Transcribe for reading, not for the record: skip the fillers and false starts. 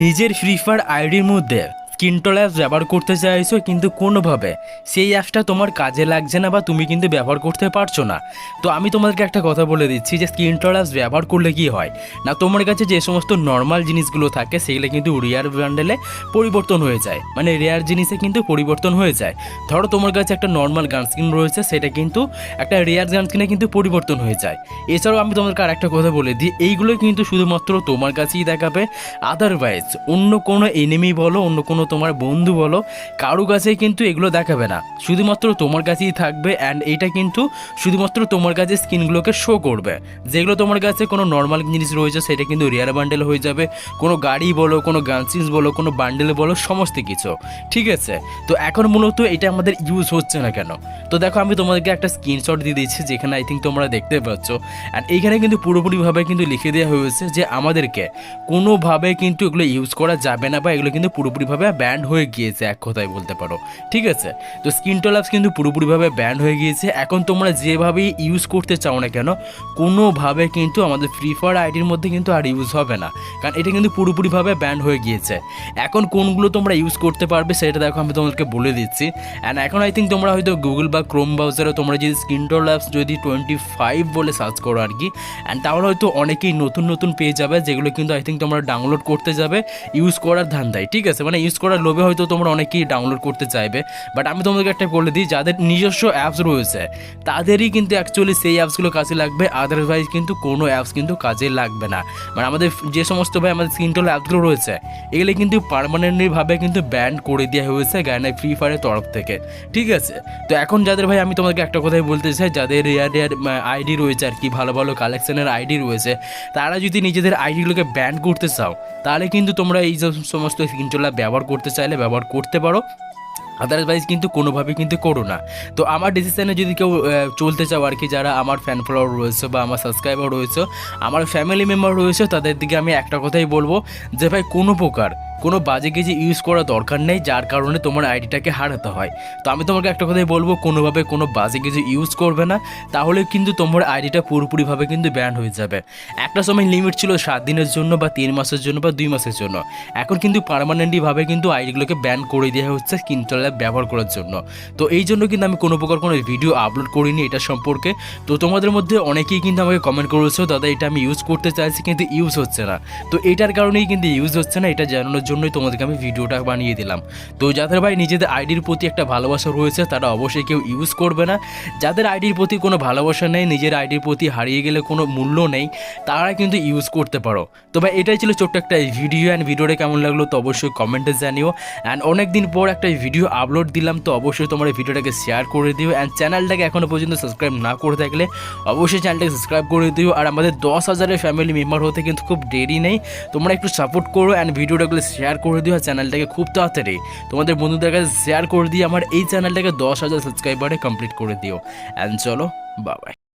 নিজের free fire আইডির মধ্যে স্কিনটল অ্যাপস ব্যবহার করতে চাইছো কিন্তু কোনোভাবে সেই অ্যাপসটা তোমার কাজে লাগছে না বা তুমি কিন্তু ব্যবহার করতে পারছো না। তো আমি তোমাদেরকে একটা কথা বলে দিচ্ছি যে স্কিনটল অ্যাপস ব্যবহার করলে কি হয় না, তোমার কাছে যে সমস্ত নর্মাল জিনিসগুলো থাকে সেগুলো কিন্তু রেয়ার বান্ডেলে পরিবর্তন হয়ে যায়, মানে রেয়ার জিনিসে কিন্তু পরিবর্তন হয়ে যায়। ধরো তোমার কাছে একটা নর্মাল গান স্কিন রয়েছে, সেটা কিন্তু একটা রেয়ার গান স্কিনে কিন্তু পরিবর্তন হয়ে যায়। এছাড়াও আমি তোমাদেরকে আর একটা কথা বলে দিই, এইগুলো কিন্তু শুধুমাত্র তোমার কাছেই দেখাবে, আদারওয়াইজ অন্য কোনো এনিমি বলো, অন্য কোনো তোমার বন্ধু বলো, কারো কাছেই কিন্তু এগুলো দেখাবে না, শুধুমাত্র তোমার কাছেই থাকবে। অ্যান্ড এইটা কিন্তু শুধুমাত্র তোমার কাছে স্কিনগুলোকে শো করবে। যেগুলো তোমার কাছে কোনো নর্মাল জিনিস রয়েছে সেটা কিন্তু রেয়ার বান্ডেল হয়ে যাবে, কোনো গাড়ি বলো, কোনো গানসিন্স বলো, কোনো বান্ডেল বলো, সমস্ত কিছু। ঠিক আছে, তো এখন মূলত এটা আমাদের ইউজ হচ্ছে না কেন? তো দেখো আমি তোমাদেরকে একটা স্ক্রিনশট দিয়ে দিচ্ছি, যেখানে আই থিঙ্ক তোমরা দেখতে পাচ্ছ। অ্যান্ড এইখানে কিন্তু পুরোপুরিভাবে কিন্তু লিখে দেওয়া হয়েছে যে আমাদেরকে কোনোভাবে কিন্তু এগুলো ইউজ করা যাবে না, বা এগুলো কিন্তু পুরোপুরিভাবে ব্যান্ড হয়ে গিয়েছে, এক কথায় বলতে পারো। ঠিক আছে, তো স্কিনটল অ্যাপস কিন্তু পুরোপুরিভাবে ব্যান্ড হয়ে গিয়েছে। এখন তোমরা যেভাবেই ইউজ করতে চাও না কেন, কোনোভাবে কিন্তু আমাদের ফ্রি ফায়ার আইডির মধ্যে কিন্তু আর ইউজ হবে না, কারণ এটা কিন্তু পুরোপুরিভাবে ব্যান্ড হয়ে গিয়েছে। এখন কোনগুলো তোমরা ইউজ করতে পারবে সেটা দেখো আমি তোমাদেরকে বলে দিচ্ছি। অ্যান্ড এখন আই থিঙ্ক তোমরা হয়তো গুগল বা ক্রোম ব্রাউজারে তোমরা যদি স্কিনটল অ্যাপস যদি 25 বলে সার্চ করো আর কি, অ্যান্ড তাহলে হয়তো অনেকেই নতুন নতুন পেয়ে যাবে, যেগুলো কিন্তু আই থিঙ্ক তোমরা ডাউনলোড করতে যাবে ইউজ করার ধান্দায়। ঠিক আছে, মানে ইউজ করার লোভে হয়তো তোমরা অনেকেই ডাউনলোড করতে চাইবে। বাট আমি তোমাদেরকে একটা বলে দিই, যাদের নিজস্ব অ্যাপস রয়েছে তাদেরই কিন্তু অ্যাকচুয়ালি সেই অ্যাপসগুলো কাজে লাগবে, আদারওয়াইজ কিন্তু কোনো অ্যাপস কিন্তু কাজে লাগবে না। মানে আমাদের যে সমস্ত ভাই আমাদের স্কিনটল অ্যাপসগুলো রয়েছে এগুলো কিন্তু পার্মানেন্টলিভাবে কিন্তু ব্যান করে দেওয়া হয়েছে গায়না ফ্রি ফায়ারের তরফ থেকে। ঠিক আছে, তো এখন যাদের ভাই আমি তোমাদেরকে একটা কথাই বলতে চাই, যাদের রেয়ার আইডি রয়েছে আর কি, ভালো ভালো কালেকশনের আইডি রয়েছে, তারা যদি নিজেদের আইডিগুলোকে ব্যান করতে চাও তাহলে কিন্তু তোমরা এই যে সমস্ত স্কিনটল অ্যাপ ব্যবহার করতে চাইলে ব্যবহার করতে পারো, আদারওয়াইজ কিন্তু কোনোভাবে কিন্তু করো না। তো আমার ডিসিশনে যদি কেউ চলতে চাও আর কি, যারা আমার ফ্যান ফলোয়ার রয়েছে বা আমার সাবস্ক্রাইবার রয়েছে, আমার ফ্যামিলি মেম্বার রয়েছে, তাদের দিকে আমি একটা কথাই বলবো যে ভাই কোনো প্রকার কোনো বাজে কিছু ইউজ করা দরকার নেই, যার কারণে তোমার আইডিটাকে হারাতে হয়। তো আমি তোমাকে একটা কথাই বলবো, কোনোভাবে কোনো বাজে কিছু ইউজ করবে না, তাহলে কিন্তু তোমার আইডিটা পুরোপুরিভাবে কিন্তু ব্যান হয়ে যাবে। একটা সময় লিমিট ছিল 7 দিনের জন্য বা 3 মাসের জন্য বা 2 মাসের জন্য, এখন কিন্তু পার্মানেন্টলিভাবে কিন্তু আইডিগুলোকে ব্যান করে দেওয়া হচ্ছে স্কিনটল অ্যাপ ব্যবহার করার জন্য। তো এই জন্য কিন্তু আমি কোনো প্রকার কোনো ভিডিও আপলোড করিনি এটা সম্পর্কে। তো তোমাদের মধ্যে অনেকেই কিন্তু আমাকে কমেন্ট করেছো, দাদা এটা আমি ইউজ করতে চাইছি কিন্তু ইউজ হচ্ছে না। তো এটার কারণেই কিন্তু ইউজ হচ্ছে না, এটা জানানোর জন্যই তোমাদেরকে আমি ভিডিওটা বানিয়ে দিলাম। তো যাদের ভাই নিজেদের আইডির প্রতি একটা ভালোবাসা রয়েছে তারা অবশ্যই কেউ ইউজ করবে না। যাদের আইডির প্রতি কোনো ভালোবাসা নেই, নিজের আইডির প্রতি হারিয়ে গেলে কোনো মূল্য নেই, তারা কিন্তু ইউজ করতে পারো। তো ভাই এটাই ছিল ছোট্ট একটা ভিডিও। অ্যান্ড ভিডিওটা কেমন লাগলো তো অবশ্যই কমেন্টে জানিও। অ্যান্ড অনেক দিন পর একটা ভিডিও আপলোড দিলাম, তো অবশ্যই তোমরা ভিডিওটাকে শেয়ার করে দিও। অ্যান্ড চ্যানেলটাকে এখনও পর্যন্ত সাবস্ক্রাইব না করে থাকলে অবশ্যই চ্যানেলটাকে সাবস্ক্রাইব করে দিও। আর আমাদের 10,000-এর ফ্যামিলি মেম্বার হতে কিন্তু খুব দেরি নেই, তোমরা একটু সাপোর্ট করো অ্যান্ড ভিডিওটাগুলো শেয়ার করে দিও। আর চ্যানেলটাকে খুব তাড়াতাড়ি তোমাদের বন্ধুদের কাছে শেয়ার করে দিয়ে আমার এই চ্যানেলটাকে 10,000 সাবস্ক্রাইবারে কমপ্লিট করে দিও। অ্যান্ড চলো বাই বাই।